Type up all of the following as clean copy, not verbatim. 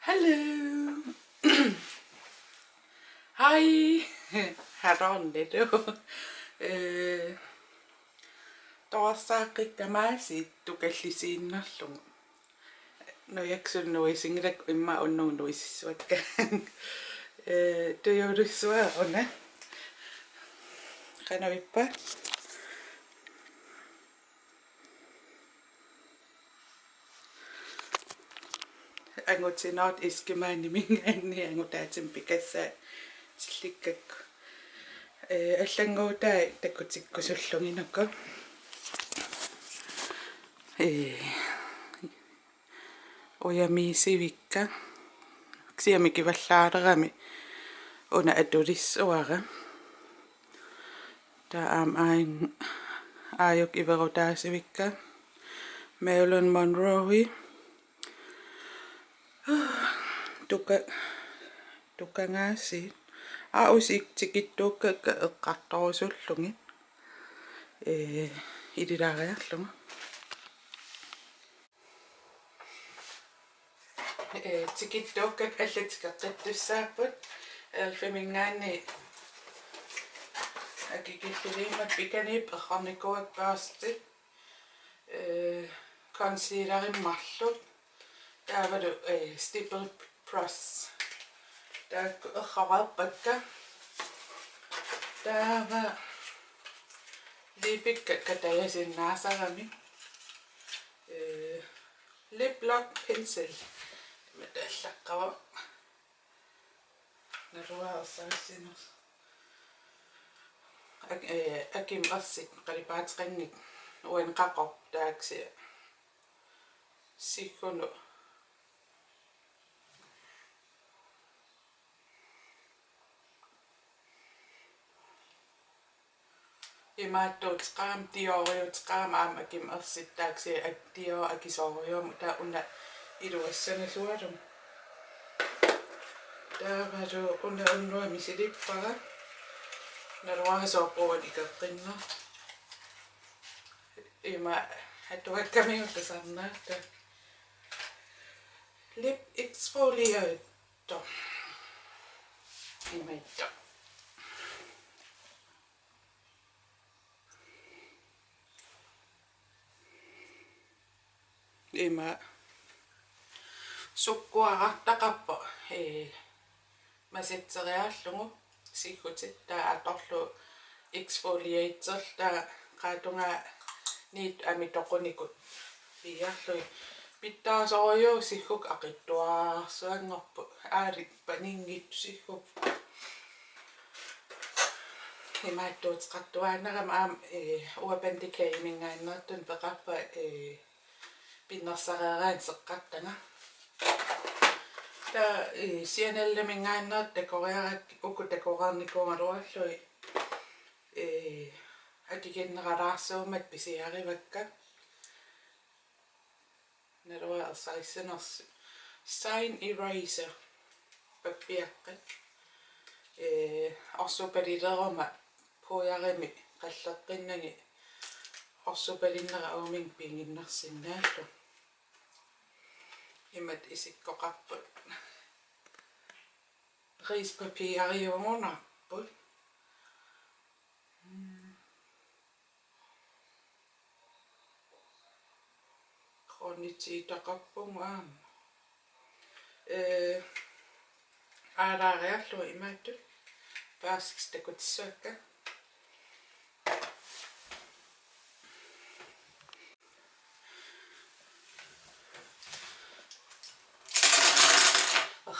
Hello. Hi. Här on det då. Torssaaqik tamaasi tukallisiinnarlugu. Nojaksunnuisingilak imma unnuunuissuakka. Tuyurissua ona. Qanavippa. Angutinaat iskimaani mingaanni angutaatim pikassa tillikkakku. Аллангуутай таккутиккусуллугинука оямисивикка ксиами киваллаалерами уна атулиссуара таам айн аёк иверутаасивикка Marilyn Monroe tukangaaси аусик тикиттууккакка эққарторусуллуги илилаариарлуга тикиттууккак аллатикеққиттуссааппут элфимингаани акикиллилимат пиканип эққарникуаккаасти консилериммарлут таавалу stipple press так эққараарпакка таава липикка катаясиннаасарами lip lock pencil металлаққава наруаасаассинус аким ассит қалипаатеқангик уанқақор тааксия сиккуну имааттуутеқаам тиориутеқаам аама аким асситтаакси аттио акисоориум таа уна илуассаналуалум таавалу уна уннуами силиппара наруагасоорпуани икеққинна има хатуаккамиуттасарнаата lip exfoliator имаитта има суккуарартақарпа маситсериааллугу сиккутит таа аторлу exfoliator таа qaatунга нит амитоқуникут пиарлуи питтаасориу сиккук ақиттуаарсуангорпу аалик панингит сиккук имааттуутеқартуаанерам аам уапандикаимингааннертун пеқарпа пиннерсарераан сеққартага та сианалламингааннерт такориарак уку такораарникуумалуарлуи атигеннералаарсуумат писиаривакка наруа ассайсинерс sign eraser паппиаққат орсупалилерума пуярими қаллеққиннаги орсупалиннера аумин пингиннерсиннааллу имат исиккоқарпут rispapieриуунарпут хронитиитақарпунгаа аараариарлу имаатту паст такутиссуакка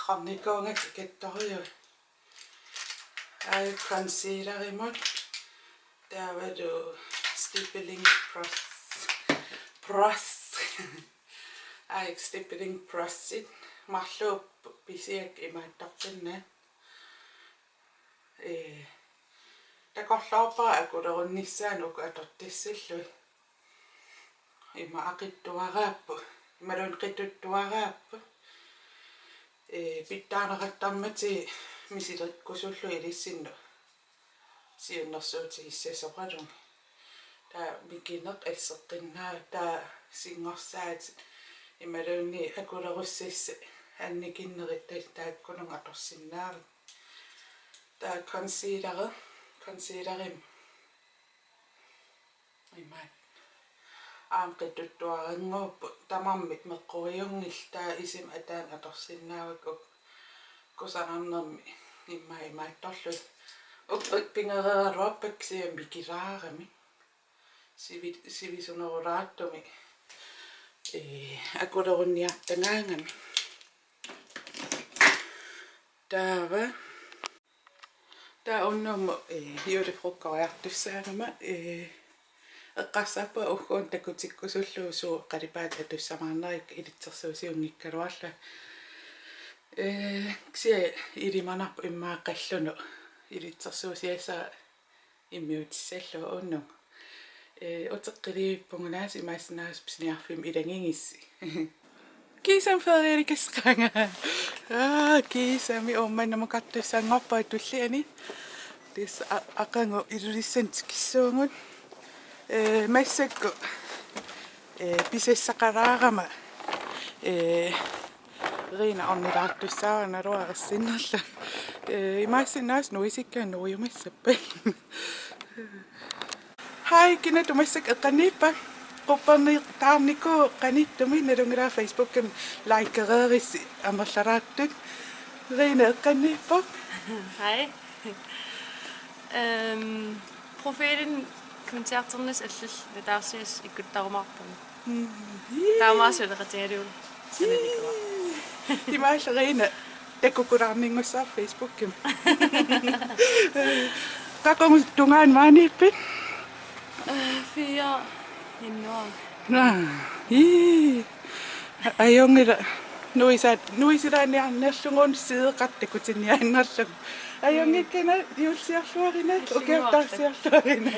ханникоонга китториу ай консилеримут таавалу stippling press ай stippling press марлууп писиак имааттартинна такорлоорпара акулерунниссаанук атортиссиллуи има ақиттуарааппу ималун қитуттуарааппу питтаанеқаттармати мисилериккусуллу илиссинну сиуннэрсуути иссасоқалун таа микинеқ алсеққиннаа таа сингорсаат ималуунни акулеруссисса анникиннерит тааккунунга аторсиннаавит таа консилерим имаа аамқиттуттуарангууппу тамармит меққуриунгил таа исим атаан аторсиннаавак кусанарнерми имаатторлу пингереруарпак сиам бикилаарами сивисунерулааттуми акулерунниартангаангами таава таа уннумму юлифруккориартуссаагама эққарсааппа уггуун такутиккусуллуусуу қалипаат атуссамаарнерик илитсерсуусиунгиккалуарла ксия илиманарпу иммааққаллуну илитсерсуусиаса иммиутиссаллу унну отеққилииппунгунаас имааснаас псиниарфим илангингисси кисам ферерикасқанга кисами омманнамукартуссаангорпаа туллиани тис ақангу илулиссант киссуунгут массакку писессақараарама рина орнилаартуссаа наруарассиннерла имаассинаас нуисиккаа нуйумассаппа хай кина тумассак эққаниппа qupparni taarniku qanittumi nalungila facebookim likereerissi amerlaraаттut rina eqqanniippa hej profeten koncerternes allil nadaarsias ikkuttarumarpami taamaasuleqatigaluul sanaliqua imaallerina takkukularningussаа facebookim qaqqamus tungaan maaniippit 4 innoa ayongila nuisiraaniarnerlungun sideqattakutiniaannerlug ayongikkana juulsiarluarina ukiartaarsiarluarina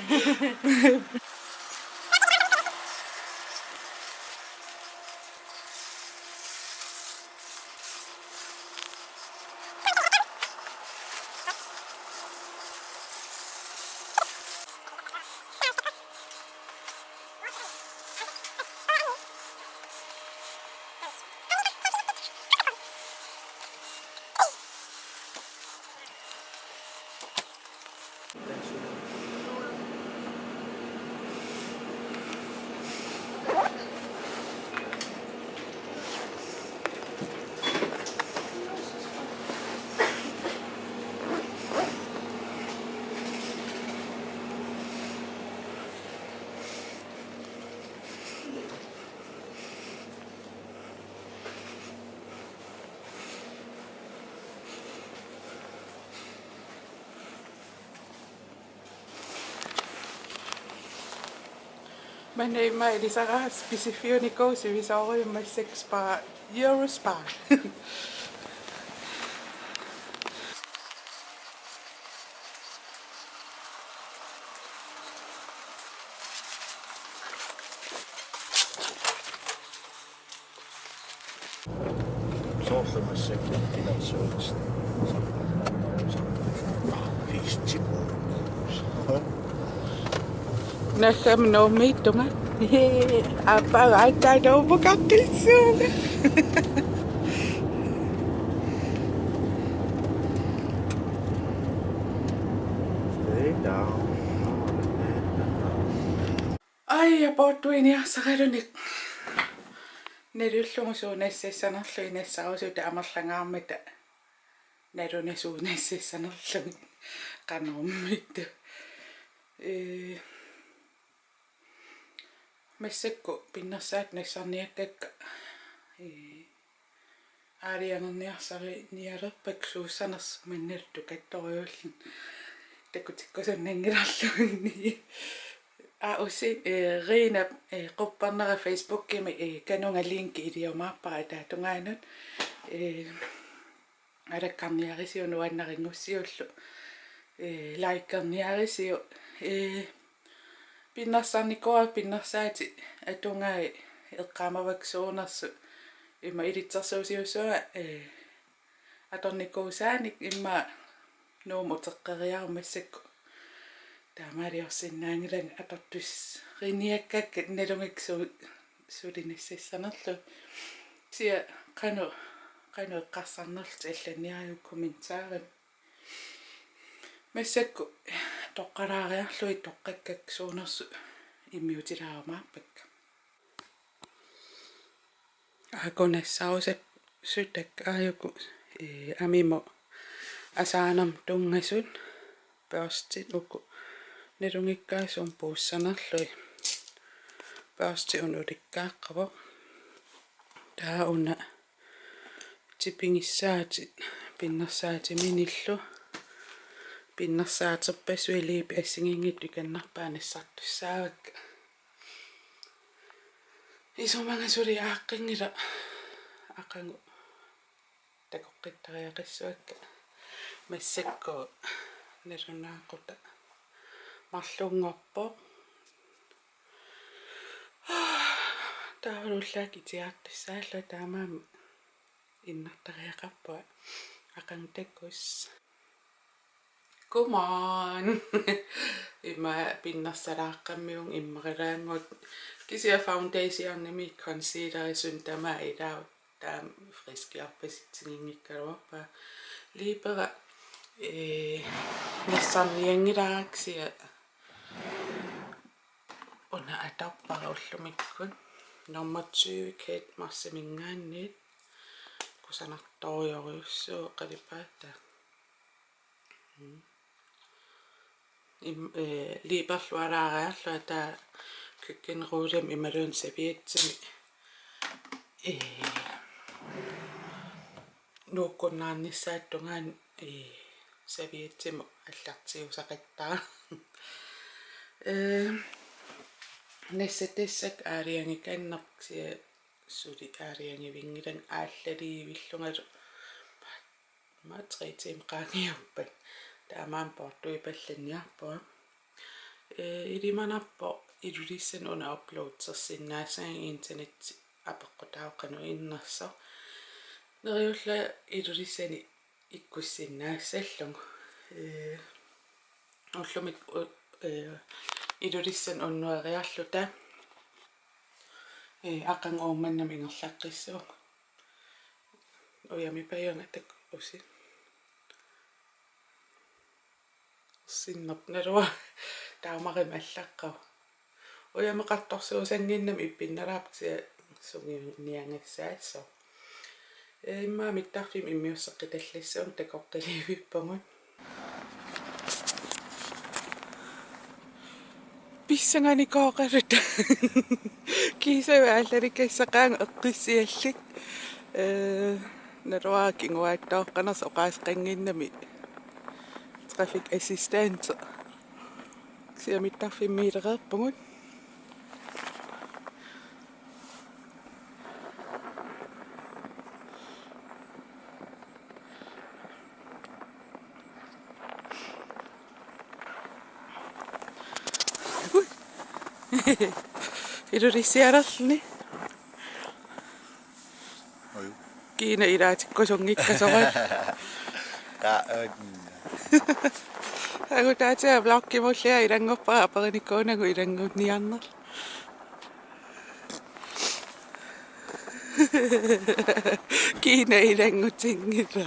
Men mig det så ret specifikt i går, så vi så over med 6 euros bare. Nähdään minua mittuma. Apa laittaa nouvu kattilsuuga. Ai ja pottuin ja saaduni. Neryllungusuunnassissanerlu inassausuuta amerlangaarmata. Narunasuunnassissanerlu qanormittu. Messakku pinnersaat nassarniakkakka aarianerniarsari nialerpak suussaners mannaltu kattoriullun takutikkusunnangilarluunni usi riina qupparnera facebookimi kanungalinki iliumaarpara taatungaanut alakkarniarisiunu annaringussiullu laikerniarisiu pinnarsarnikoa pinnersaati atungai eqqamavaksuunersu imma ilitsersuusiusua atornikuusaanik imma nuumuteqqeriarumassakku taamaaliorsinnaangilan atortus riniakkakkat nalungiksu sulinassissanerlu sia qanu qanu qassarnerlt allaniariu kommentaarin массакку тоққалаариарлуи тоққаккак суунерсу иммиутилаармаарпак аконассаусап сутак ааюку амимо асаанам тунгасун паастит уку нелунгиккаасуум пууссанерлуи паасти унуликкааққаво таа уна типингиссаати пиннерсаати миниллу пиннерсаатерпасуилиипи ассигингитту каннарпаанассартуссаавак исумангасули ааққингила ақангу такоққиттариақиссуакка массакко неруннаақута марлунгорпо таалуллааки тиартуссаалла таамаама иннартариақарпуа ақанг таккус Godmorgen. Imma pinnassalaaqammiung immerilaangut kisia foundation nimi concealer suntama idau tam friskiarpasitsinginkkaluarpa liipera nassarniangilaraaksia una atarparullumikkun nummer 20 Kate Marsemingaanniit kusanartorioriussuu qalipaata liiperlualaariarlu taa kykkenruulem imalun saviitsimi nuukkunnaarnissaattungaan saviitsimu аллартиусақиттаа нассатассак аалиангиканнерпсия сули аалиангивингилан ааллалиивиллунгалу матритим qaangiuppat таамаан портуипалланниарпуа илиманарпо илулиссан уна апплоудсерсиннаасаан интернет апеққутааққану иннерсо нериулла илулиссани иккуссиннаассаллугу уллумик илулиссан уннуариарлута аққан оомманнам ингерлаққиссуу оями паянатак уси синнапнерва таамари маллаққав оямеқарторсуусангиннам иппинналаапсиа сугиниангассаассо имма миттарфим иммиуссеққиталлассуун такоққиливиппагун писсангани кооқалута кисава аллаликассақаан эққиссиаллик наруаакингуааттаоққанерс оқаасқангиннами traffic assistant sia mittafimmiilereerpungut ilulisiaralni kiina ilaatikkusungikkasoral Aku tahu vlog kimollia irangoppa aparinikkonagu irangutniarner. Kiina irangutsingira.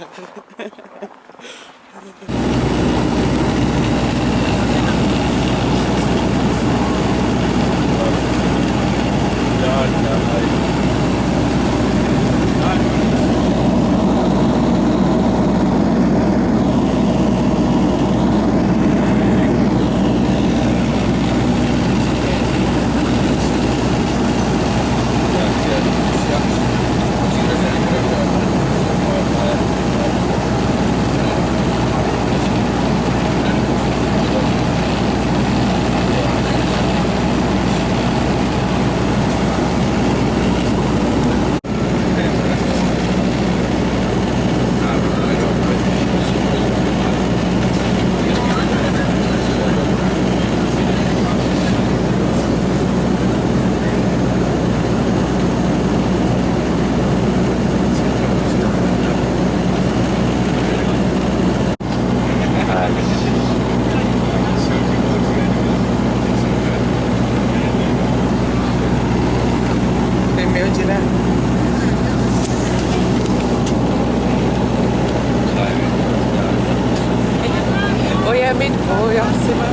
Ojarsima.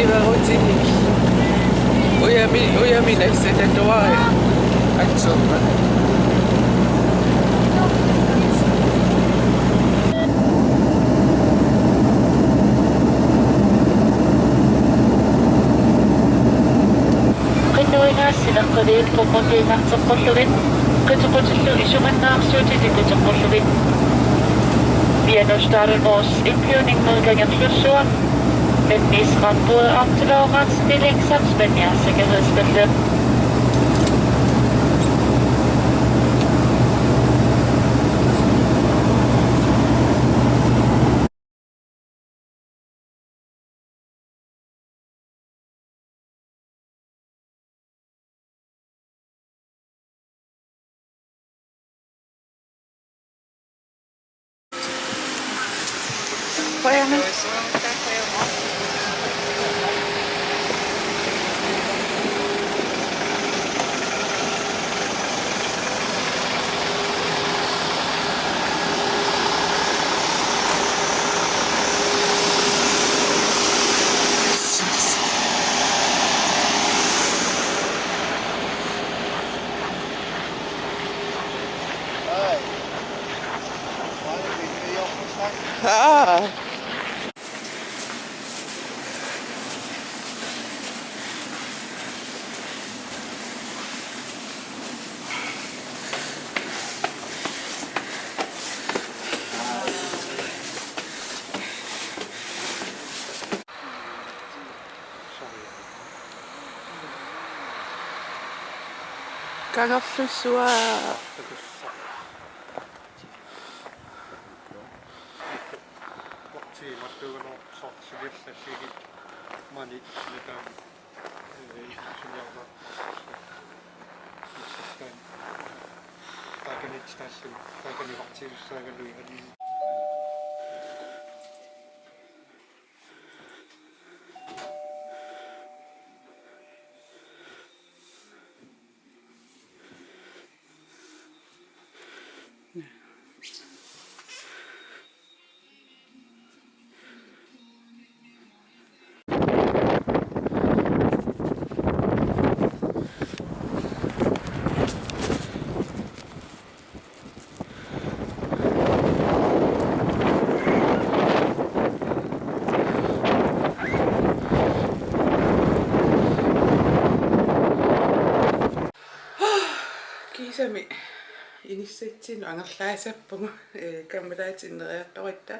Ivarutini. Uyami näissä tuoa. Atsumma. Sinakkalit pupunti naksakollurit, katukotillu isumannaarsuutit ikutokollurit. Vienostarvos indflyvning men misrambud aktiverat stillingsopspændingssikkerhedsbillede. Kangerflysua. Kisami inissitsin angerlaasappugu kammalaatineriaqtoritta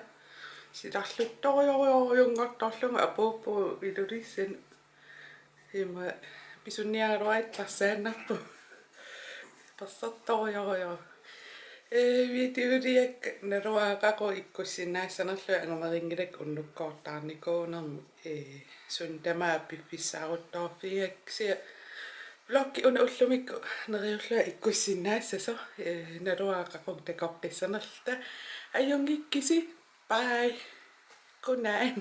silarluttorioriorjunngortorlugu apuuppu ilulissan ima pisunniaruaittarsaannarpu passartoriorior videoliak naluaqaqu ikkussinaassanerlu angamariнгилак unnukkoortaarnikuunermu sun tamaa piffissaaruttorfiak sia blokki una ullumikku neriullua ikkussinaassasor naluaqaqu takortissanerlta ajungikkisi bye good night